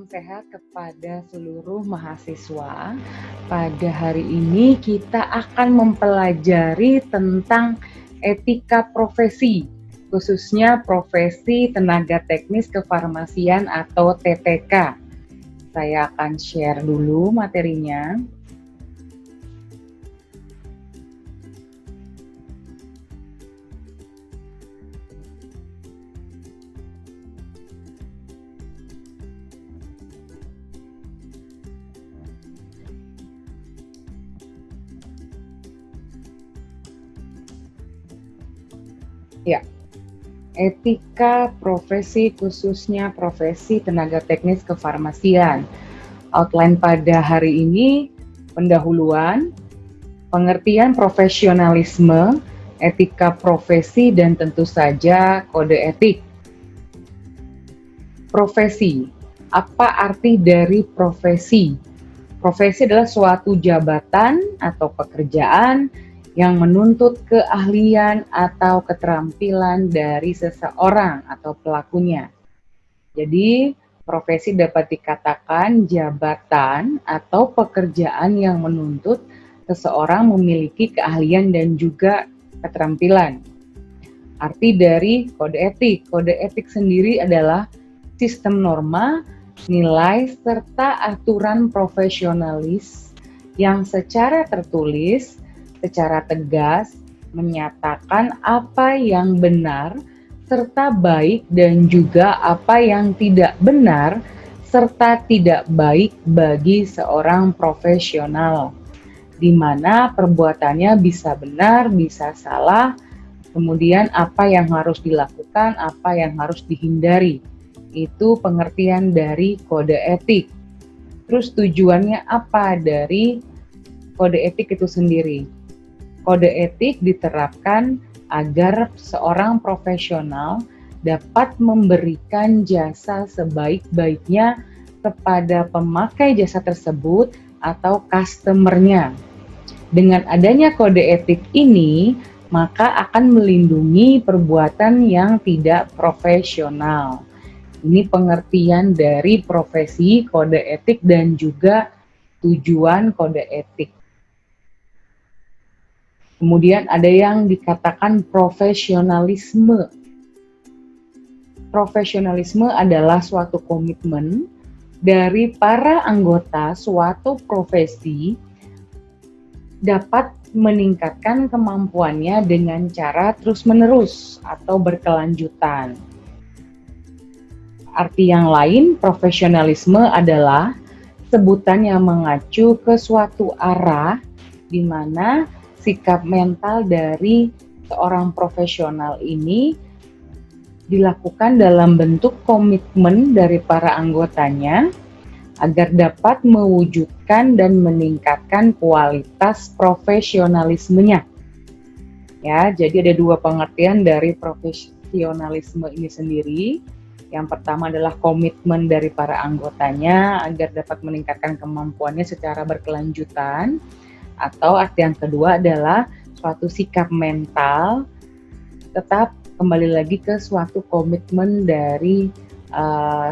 sehat kepada seluruh mahasiswa. Pada hari ini kita akan mempelajari tentang etika profesi, khususnya profesi tenaga teknis kefarmasian atau TTK. Saya akan share dulu materinya. Ya, etika profesi khususnya profesi tenaga teknis kefarmasian. Outline pada hari ini, pendahuluan, pengertian profesionalisme, etika profesi, dan tentu saja kode etik. Profesi, apa arti dari profesi? Profesi adalah suatu jabatan atau pekerjaan yang menuntut keahlian atau keterampilan dari seseorang atau pelakunya. Jadi, profesi dapat dikatakan jabatan atau pekerjaan yang menuntut seseorang memiliki keahlian dan juga keterampilan. Arti dari kode etik. Kode etik sendiri adalah sistem norma, nilai, serta aturan profesionalis yang secara tertulis, secara tegas, menyatakan apa yang benar, serta baik dan juga apa yang tidak benar, serta tidak baik bagi seorang profesional, di mana perbuatannya bisa benar, bisa salah, kemudian apa yang harus dilakukan, apa yang harus dihindari. Itu pengertian dari kode etik. Terus tujuannya apa dari kode etik itu sendiri? Kode etik diterapkan agar seorang profesional dapat memberikan jasa sebaik-baiknya kepada pemakai jasa tersebut atau customer-nya. Dengan adanya kode etik ini, maka akan melindungi perbuatan yang tidak profesional. Ini pengertian dari profesi, kode etik, dan juga tujuan kode etik. Kemudian ada yang dikatakan profesionalisme. Profesionalisme adalah suatu komitmen dari para anggota suatu profesi dapat meningkatkan kemampuannya dengan cara terus-menerus atau berkelanjutan. Arti yang lain, profesionalisme adalah sebutan yang mengacu ke suatu arah di mana sikap mental dari seorang profesional ini dilakukan dalam bentuk komitmen dari para anggotanya agar dapat mewujudkan dan meningkatkan kualitas profesionalismenya. Ya, jadi ada dua pengertian dari profesionalisme ini sendiri. Yang pertama adalah komitmen dari para anggotanya agar dapat meningkatkan kemampuannya secara berkelanjutan. Atau arti yang kedua adalah suatu sikap mental, tetap kembali lagi ke suatu komitmen dari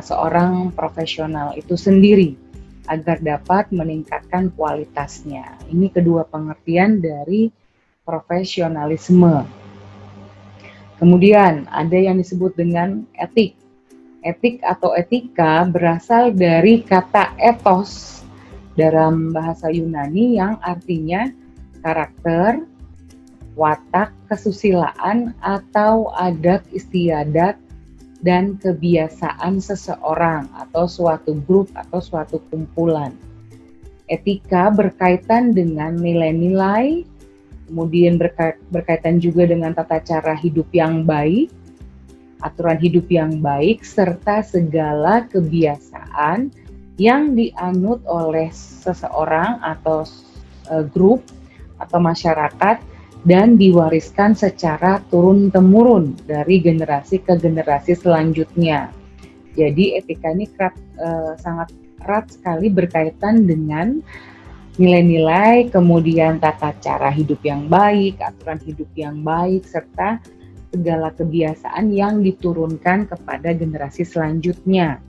seorang profesional itu sendiri agar dapat meningkatkan kualitasnya. Ini kedua pengertian dari profesionalisme. Kemudian ada yang disebut dengan etik. Etik atau etika berasal dari kata ethos dalam bahasa Yunani yang artinya karakter, watak, kesusilaan, atau adat istiadat dan kebiasaan seseorang atau suatu grup atau suatu kumpulan. Etika berkaitan dengan nilai-nilai, kemudian berkaitan juga dengan tata cara hidup yang baik, aturan hidup yang baik, serta segala kebiasaan yang dianut oleh seseorang atau grup atau masyarakat dan diwariskan secara turun-temurun dari generasi ke generasi selanjutnya. Jadi etika ini sangat erat sekali berkaitan dengan nilai-nilai, kemudian tata cara hidup yang baik, aturan hidup yang baik, serta segala kebiasaan yang diturunkan kepada generasi selanjutnya.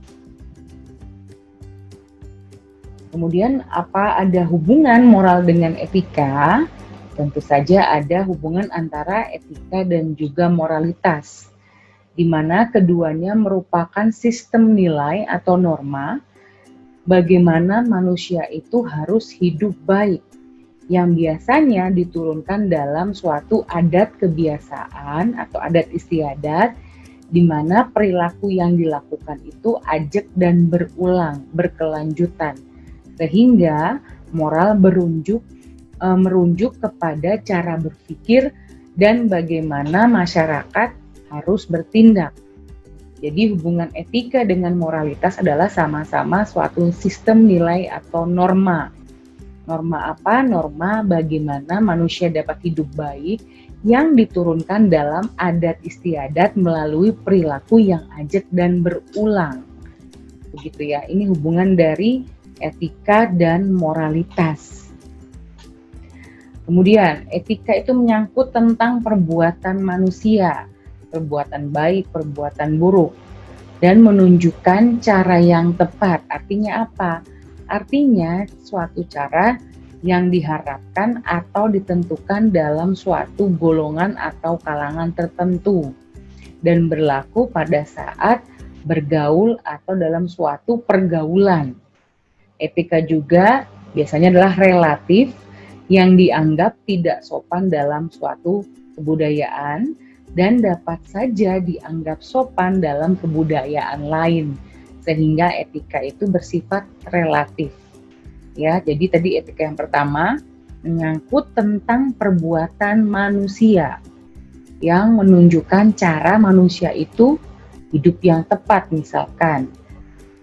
Kemudian apa ada hubungan moral dengan etika? Tentu saja ada hubungan antara etika dan juga moralitas, di mana keduanya merupakan sistem nilai atau norma bagaimana manusia itu harus hidup baik, yang biasanya diturunkan dalam suatu adat kebiasaan atau adat istiadat, di mana perilaku yang dilakukan itu ajak dan berulang, berkelanjutan, sehingga moral merujuk kepada cara berpikir dan bagaimana masyarakat harus bertindak. Jadi hubungan etika dengan moralitas adalah sama-sama suatu sistem nilai atau norma. Norma apa? Norma bagaimana manusia dapat hidup baik yang diturunkan dalam adat istiadat melalui perilaku yang ajak dan berulang. Begitu ya, ini hubungan dari etika dan moralitas. Kemudian, etika itu menyangkut tentang perbuatan manusia, perbuatan baik, perbuatan buruk, dan menunjukkan cara yang tepat. Artinya apa? Artinya suatu cara yang diharapkan atau ditentukan dalam suatu golongan atau kalangan tertentu dan berlaku pada saat bergaul atau dalam suatu pergaulan. Etika juga biasanya adalah relatif yang dianggap tidak sopan dalam suatu kebudayaan dan dapat saja dianggap sopan dalam kebudayaan lain, sehingga etika itu bersifat relatif. Ya, jadi tadi etika yang pertama menyangkut tentang perbuatan manusia yang menunjukkan cara manusia itu hidup yang tepat misalkan.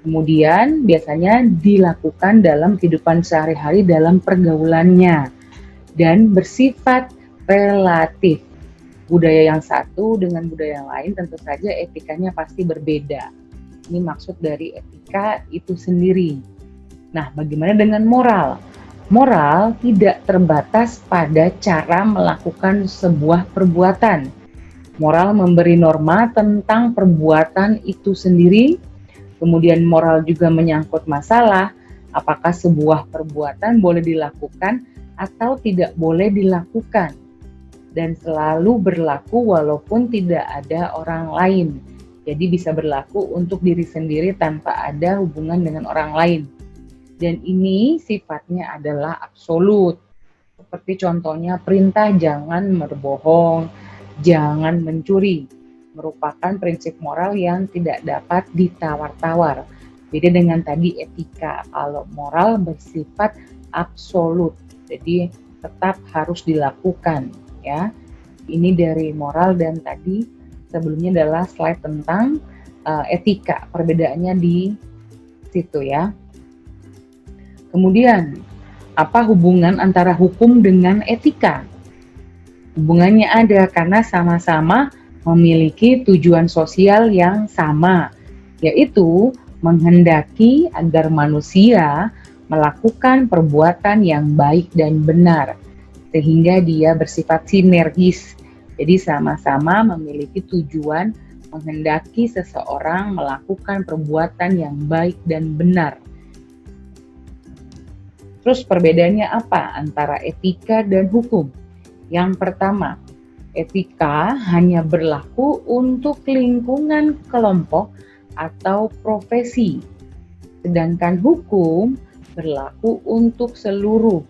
Kemudian biasanya dilakukan dalam kehidupan sehari-hari dalam pergaulannya dan bersifat relatif. Budaya yang satu dengan budaya yang lain tentu saja etikanya pasti berbeda. Ini maksud dari etika itu sendiri. Nah, bagaimana dengan moral? Moral tidak terbatas pada cara melakukan sebuah perbuatan. Moral memberi norma tentang perbuatan itu sendiri. Kemudian moral juga menyangkut masalah apakah sebuah perbuatan boleh dilakukan atau tidak boleh dilakukan, dan selalu berlaku walaupun tidak ada orang lain. Jadi bisa berlaku untuk diri sendiri tanpa ada hubungan dengan orang lain. Dan ini sifatnya adalah absolut. Seperti contohnya perintah jangan berbohong, jangan mencuri, merupakan prinsip moral yang tidak dapat ditawar-tawar. Beda dengan tadi etika, kalau moral bersifat absolut, jadi tetap harus dilakukan ya. Ini dari moral, dan tadi sebelumnya adalah slide tentang etika, perbedaannya di situ ya. Kemudian, apa hubungan antara hukum dengan etika? Hubungannya ada karena sama-sama memiliki tujuan sosial yang sama, yaitu menghendaki agar manusia melakukan perbuatan yang baik dan benar, sehingga dia bersifat sinergis. Jadi sama-sama memiliki tujuan menghendaki seseorang melakukan perbuatan yang baik dan benar. Terus perbedaannya apa antara etika dan hukum? Yang pertama, etika hanya berlaku untuk lingkungan kelompok atau profesi, sedangkan hukum berlaku untuk seluruh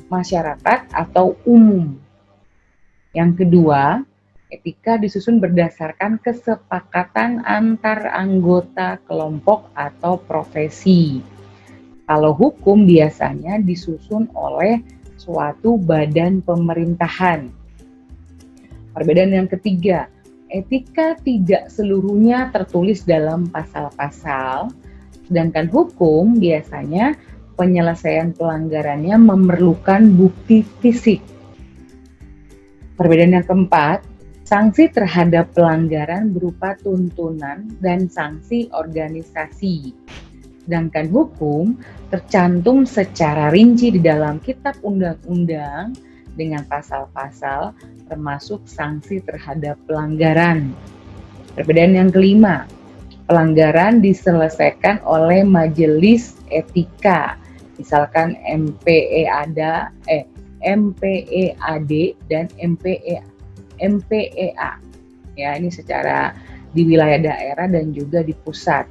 masyarakat atau umum. Yang kedua, etika disusun berdasarkan kesepakatan antar anggota kelompok atau profesi. Kalau hukum biasanya disusun oleh suatu badan pemerintahan. Perbedaan yang ketiga, etika tidak seluruhnya tertulis dalam pasal-pasal, sedangkan hukum biasanya penyelesaian pelanggarannya memerlukan bukti fisik. Perbedaan yang keempat, sanksi terhadap pelanggaran berupa tuntunan dan sanksi organisasi. Sedangkan hukum tercantum secara rinci di dalam kitab undang-undang dengan pasal-pasal termasuk sanksi terhadap pelanggaran. Perbedaan yang kelima, pelanggaran diselesaikan oleh majelis etika, misalkan MPEAD dan MPEA. Ya, ini secara di wilayah daerah dan juga di pusat.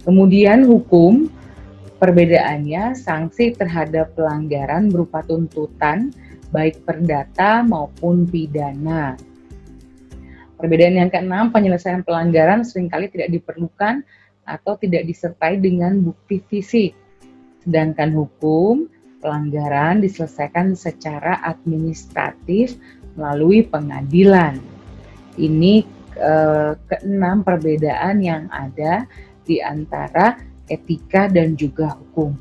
Kemudian hukum, perbedaannya sanksi terhadap pelanggaran berupa tuntutan baik perdata maupun pidana. Perbedaan yang keenam, penyelesaian pelanggaran seringkali tidak diperlukan atau tidak disertai dengan bukti fisik. Sedangkan hukum, pelanggaran diselesaikan secara administratif melalui pengadilan. Ini keenam perbedaan yang ada di antara etika dan juga hukum.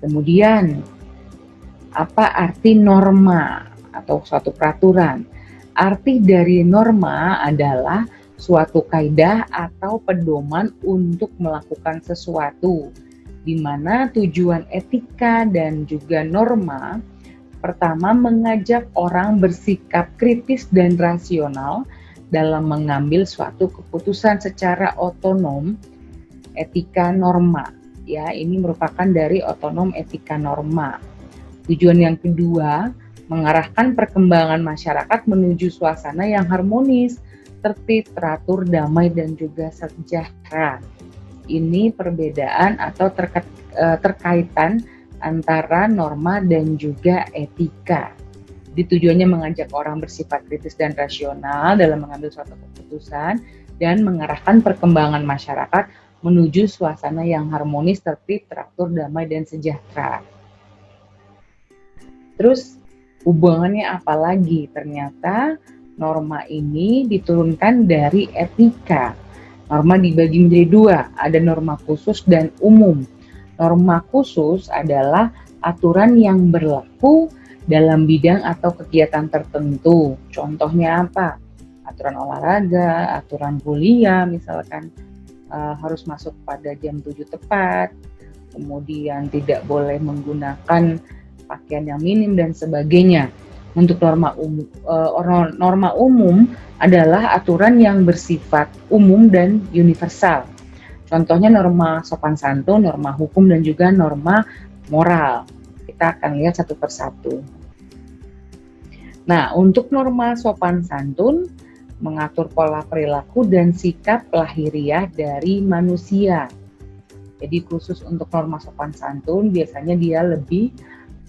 Kemudian, apa arti norma atau suatu peraturan? Arti dari norma adalah suatu kaidah atau pedoman untuk melakukan sesuatu, di mana tujuan etika dan juga norma pertama mengajak orang bersikap kritis dan rasional dalam mengambil suatu keputusan secara otonom. Etika norma, ya, ini merupakan dari otonom etika norma. Tujuan yang kedua, mengarahkan perkembangan masyarakat menuju suasana yang harmonis, tertib, teratur, damai, dan juga sejahtera. Ini perbedaan atau terkaitan antara norma dan juga etika. Jadi tujuannya mengajak orang bersifat kritis dan rasional dalam mengambil suatu keputusan dan mengarahkan perkembangan masyarakat menuju suasana yang harmonis, tertib, teratur, damai, dan sejahtera. Terus hubungannya apa lagi? Ternyata norma ini diturunkan dari etika. Norma dibagi menjadi dua, ada norma khusus dan umum. Norma khusus adalah aturan yang berlaku dalam bidang atau kegiatan tertentu. Contohnya apa? Aturan olahraga, aturan kuliah, misalkan harus masuk pada jam 7 tepat, kemudian tidak boleh menggunakan pakaian yang minim dan sebagainya. Untuk norma umum adalah aturan yang bersifat umum dan universal. Contohnya norma sopan santun, norma hukum, dan juga norma moral. Kita akan lihat satu persatu. Nah, untuk norma sopan santun mengatur pola perilaku dan sikap lahiriah dari manusia. Jadi khusus untuk norma sopan santun biasanya dia lebih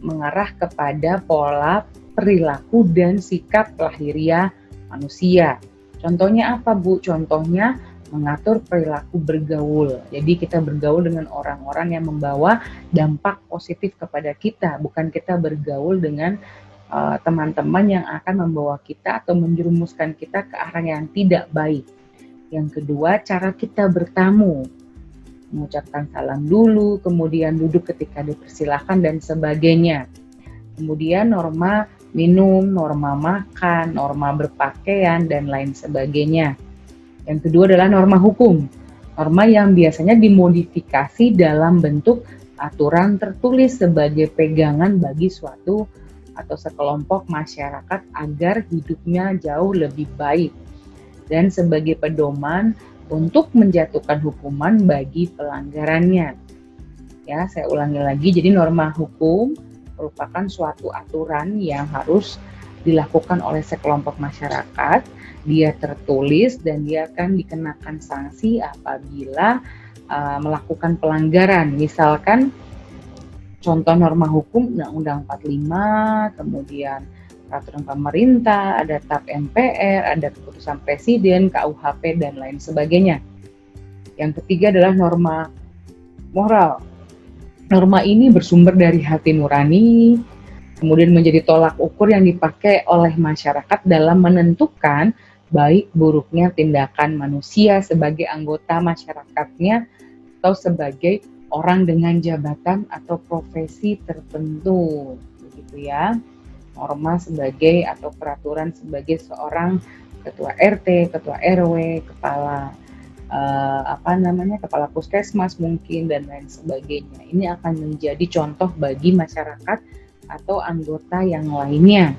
mengarah kepada pola perilaku dan sikap lahiriah manusia. Contohnya apa, Bu? Contohnya mengatur perilaku bergaul. Jadi kita bergaul dengan orang-orang yang membawa dampak positif kepada kita, bukan kita bergaul dengan teman-teman yang akan membawa kita atau menjerumuskan kita ke arah yang tidak baik. Yang kedua, cara kita bertamu. Mengucapkan salam dulu, kemudian duduk ketika dipersilahkan dan sebagainya. Kemudian norma minum, norma makan, norma berpakaian, dan lain sebagainya. Yang kedua adalah norma hukum. Norma yang biasanya dimodifikasi dalam bentuk aturan tertulis sebagai pegangan bagi suatu atau sekelompok masyarakat agar hidupnya jauh lebih baik dan sebagai pedoman untuk menjatuhkan hukuman bagi pelanggarannya. Ya, saya ulangi lagi. Jadi norma hukum merupakan suatu aturan yang harus dilakukan oleh sekelompok masyarakat. Dia tertulis dan dia akan dikenakan sanksi apabila melakukan pelanggaran. Misalkan contoh norma hukum Undang-Undang 45, kemudian peraturan pemerintah, ada TAP MPR, ada keputusan presiden, KUHP, dan lain sebagainya. Yang ketiga adalah norma moral. Norma ini bersumber dari hati nurani, kemudian menjadi tolak ukur yang dipakai oleh masyarakat dalam menentukan baik buruknya tindakan manusia sebagai anggota masyarakatnya atau sebagai orang dengan jabatan atau profesi tertentu, begitu ya. Norma sebagai atau peraturan sebagai seorang ketua RT, ketua RW, kepala kepala puskesmas mungkin dan lain sebagainya. Ini akan menjadi contoh bagi masyarakat atau anggota yang lainnya.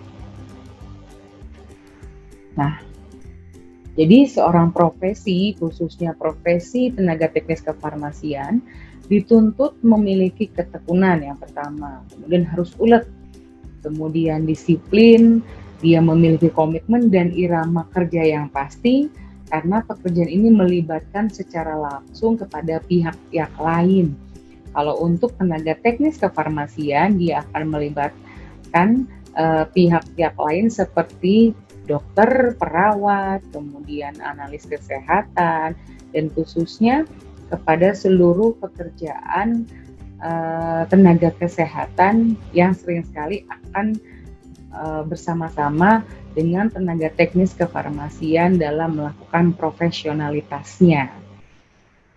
Nah, Jadi seorang profesi, khususnya profesi tenaga teknis kefarmasian, dituntut memiliki ketekunan yang pertama, kemudian harus ulet, kemudian disiplin, dia memiliki komitmen dan irama kerja yang pasti, karena pekerjaan ini melibatkan secara langsung kepada pihak-pihak lain. Kalau untuk tenaga teknis kefarmasian, dia akan melibatkan pihak-pihak lain seperti dokter, perawat, kemudian analis kesehatan, dan khususnya kepada seluruh pekerjaan tenaga kesehatan yang sering sekali akan bersama-sama dengan tenaga teknis kefarmasian dalam melakukan profesionalitasnya.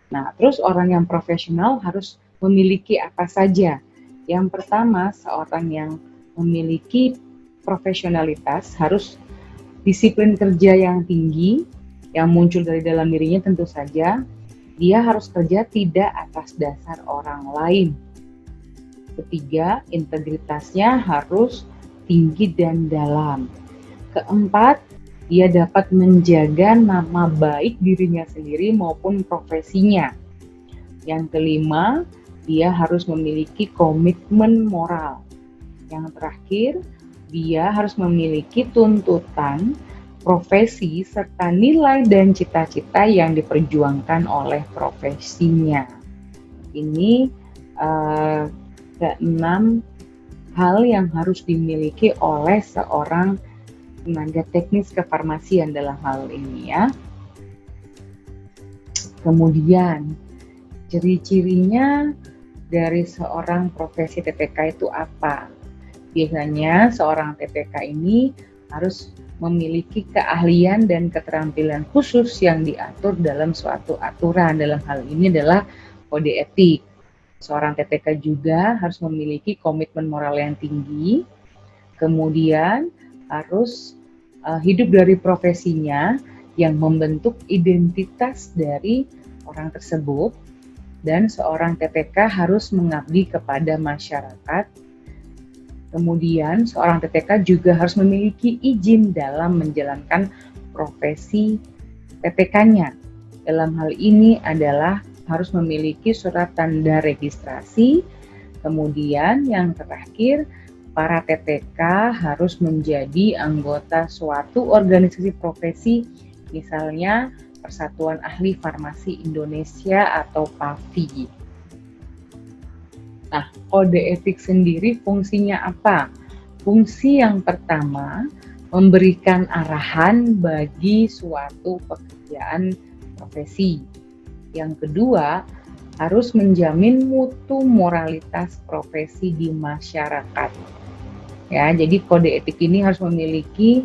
Nah, terus orang yang profesional harus memiliki apa saja? Yang pertama, seorang yang memiliki profesionalitas harus disiplin kerja yang tinggi, yang muncul dari dalam dirinya tentu saja. Dia harus kerja tidak atas dasar orang lain. Ketiga, integritasnya harus tinggi dan dalam. Keempat, dia dapat menjaga nama baik dirinya sendiri maupun profesinya. Yang kelima, dia harus memiliki komitmen moral. Yang terakhir, dia harus memiliki tuntutan, profesi, serta nilai dan cita-cita yang diperjuangkan oleh profesinya. Ini keenam hal yang harus dimiliki oleh seorang tenaga teknis kefarmasian dalam hal ini ya. Kemudian ciri-cirinya dari seorang profesi TTK itu apa? Biasanya seorang TTK ini harus memiliki keahlian dan keterampilan khusus yang diatur dalam suatu aturan. Dalam hal ini adalah kode etik. Seorang TTK juga harus memiliki komitmen moral yang tinggi, kemudian harus hidup dari profesinya yang membentuk identitas dari orang tersebut, dan seorang TTK harus mengabdi kepada masyarakat. Kemudian seorang TTK juga harus memiliki izin dalam menjalankan profesi TTK-nya. Dalam hal ini adalah harus memiliki surat tanda registrasi. Kemudian yang terakhir, para TTK harus menjadi anggota suatu organisasi profesi, misalnya Persatuan Ahli Farmasi Indonesia atau PAFI. Nah, kode etik sendiri fungsinya apa? Fungsi yang pertama, memberikan arahan bagi suatu pekerjaan profesi. Yang kedua, harus menjamin mutu moralitas profesi di masyarakat. Ya, jadi kode etik ini harus memiliki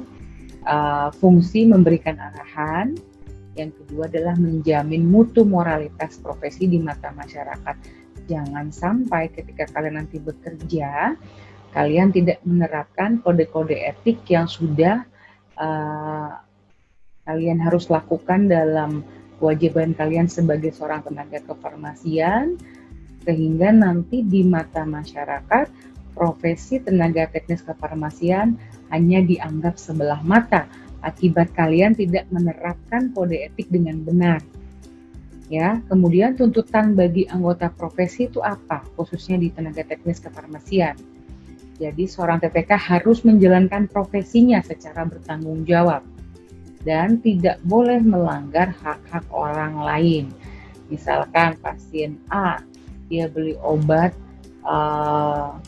fungsi memberikan arahan. Yang kedua adalah menjamin mutu moralitas profesi di mata masyarakat. Jangan sampai ketika kalian nanti bekerja, kalian tidak menerapkan kode-kode etik yang sudah kalian harus lakukan dalam kewajiban kalian sebagai seorang tenaga kefarmasian, sehingga nanti di mata masyarakat profesi tenaga teknis kefarmasian hanya dianggap sebelah mata akibat kalian tidak menerapkan kode etik dengan benar. Ya, kemudian tuntutan bagi anggota profesi itu apa? Khususnya di tenaga teknis kefarmasian. Jadi seorang TTK harus menjalankan profesinya secara bertanggung jawab dan tidak boleh melanggar hak-hak orang lain. Misalkan pasien A, dia beli obat 1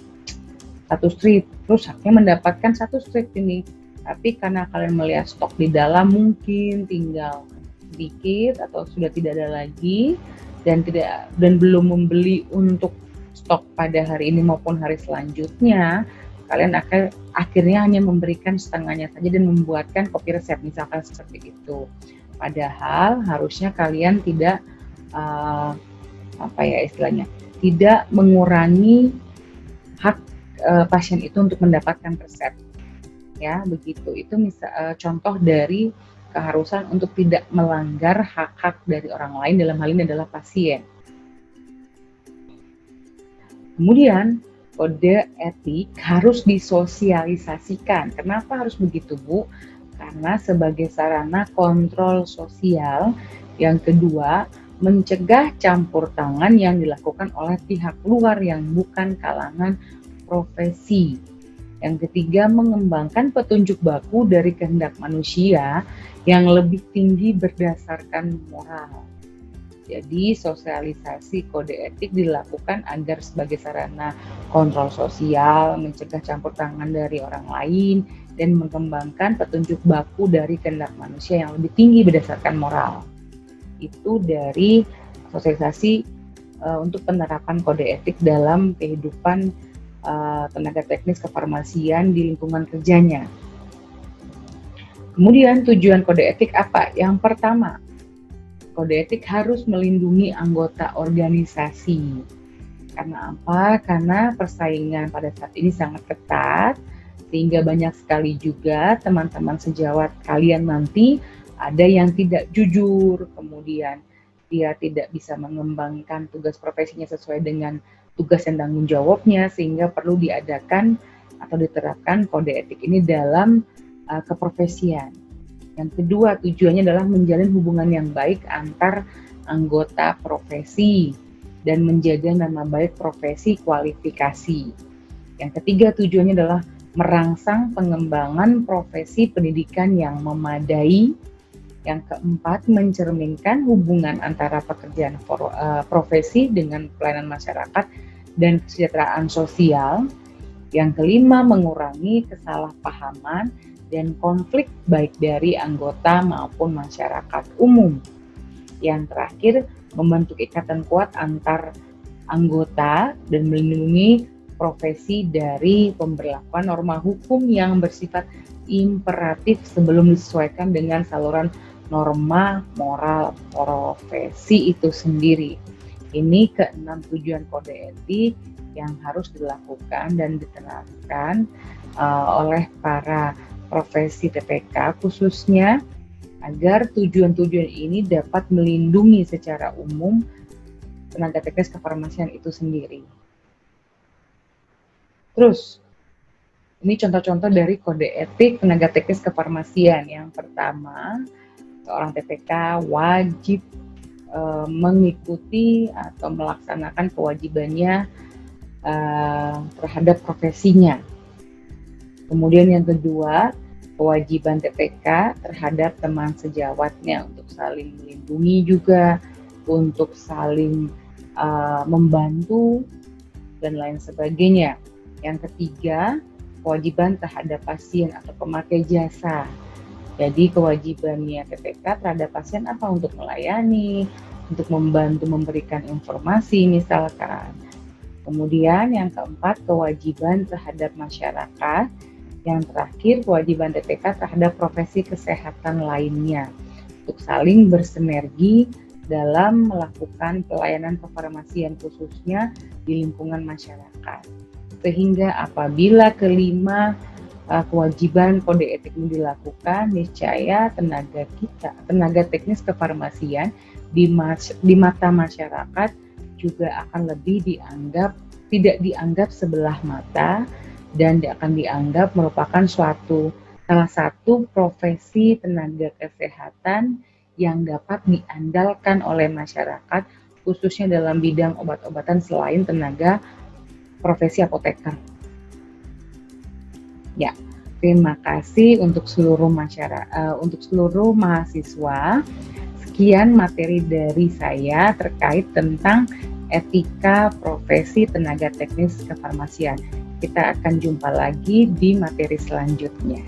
strip, terus haknya mendapatkan 1 strip ini. Tapi karena kalian melihat stok di dalam mungkin tinggal sedikit atau sudah tidak ada lagi dan belum membeli untuk stok pada hari ini maupun hari selanjutnya, kalian akhirnya hanya memberikan setengahnya saja dan membuatkan kopi resep misalkan seperti itu. Padahal harusnya kalian tidak tidak mengurangi hak pasien itu untuk mendapatkan resep. Ya, begitu. Itu contoh dari keharusan untuk tidak melanggar hak-hak dari orang lain, dalam hal ini adalah pasien. Kemudian kode etik harus disosialisasikan. Kenapa harus begitu, Bu? karena sebagai sarana kontrol sosial. Yang kedua, mencegah campur tangan yang dilakukan oleh pihak luar yang bukan kalangan profesi. Yang ketiga, mengembangkan petunjuk baku dari kehendak manusia yang lebih tinggi berdasarkan moral. Jadi sosialisasi kode etik dilakukan agar sebagai sarana kontrol sosial, mencegah campur tangan dari orang lain, dan mengembangkan petunjuk baku dari kehendak manusia yang lebih tinggi berdasarkan moral. Itu dari sosialisasi untuk penerapan kode etik dalam kehidupan tenaga teknis kefarmasian di lingkungan kerjanya. Kemudian tujuan kode etik apa? Yang pertama, kode etik harus melindungi anggota organisasi. Karena apa? Karena persaingan pada saat ini sangat ketat, sehingga banyak sekali juga teman-teman sejawat kalian nanti ada yang tidak jujur, kemudian dia tidak bisa mengembangkan tugas profesinya sesuai dengan tugas dan tanggung jawabnya, sehingga perlu diadakan atau diterapkan kode etik ini dalam keprofesian. Yang kedua, tujuannya adalah menjalin hubungan yang baik antar anggota profesi dan menjaga nama baik profesi kualifikasi. Yang ketiga, tujuannya adalah merangsang pengembangan profesi pendidikan yang memadai. Yang keempat, mencerminkan hubungan antara pekerjaan profesi dengan pelayanan masyarakat dan kesejahteraan sosial. Yang kelima, mengurangi kesalahpahaman dan konflik baik dari anggota maupun masyarakat umum. Yang terakhir, membentuk ikatan kuat antar anggota dan melindungi profesi dari pemberlakuan norma hukum yang bersifat imperatif sebelum disesuaikan dengan saluran norma moral profesi itu sendiri. Ini keenam tujuan kode etik yang harus dilakukan dan diterapkan oleh para profesi TPK khususnya, agar tujuan-tujuan ini dapat melindungi secara umum tenaga teknis kefarmasian itu sendiri. Terus, ini contoh-contoh dari kode etik tenaga teknis kefarmasian. Yang pertama, seorang TPK wajib mengikuti atau melaksanakan kewajibannya terhadap profesinya. Kemudian yang kedua, kewajiban TPK terhadap teman sejawatnya untuk saling melindungi juga, untuk saling membantu, dan lain sebagainya. Yang ketiga, kewajiban terhadap pasien atau pemakai jasa. Jadi kewajibannya TPK terhadap pasien apa? Untuk melayani, untuk membantu memberikan informasi misalkan. Kemudian yang keempat, kewajiban terhadap masyarakat. Yang terakhir, kewajiban TPK terhadap profesi kesehatan lainnya untuk saling bersinergi dalam melakukan pelayanan kefarmasian khususnya di lingkungan masyarakat. Sehingga apabila kelima kewajiban kode etik ini dilakukan, niscaya tenaga teknis kefarmasian di mata masyarakat juga akan tidak dianggap sebelah mata, dan akan dianggap merupakan salah satu profesi tenaga kesehatan yang dapat diandalkan oleh masyarakat, khususnya dalam bidang obat-obatan selain tenaga profesi apoteker. Ya, terima kasih untuk seluruh mahasiswa. Sekian materi dari saya terkait tentang etika profesi tenaga teknis kefarmasian. Kita akan jumpa lagi di materi selanjutnya.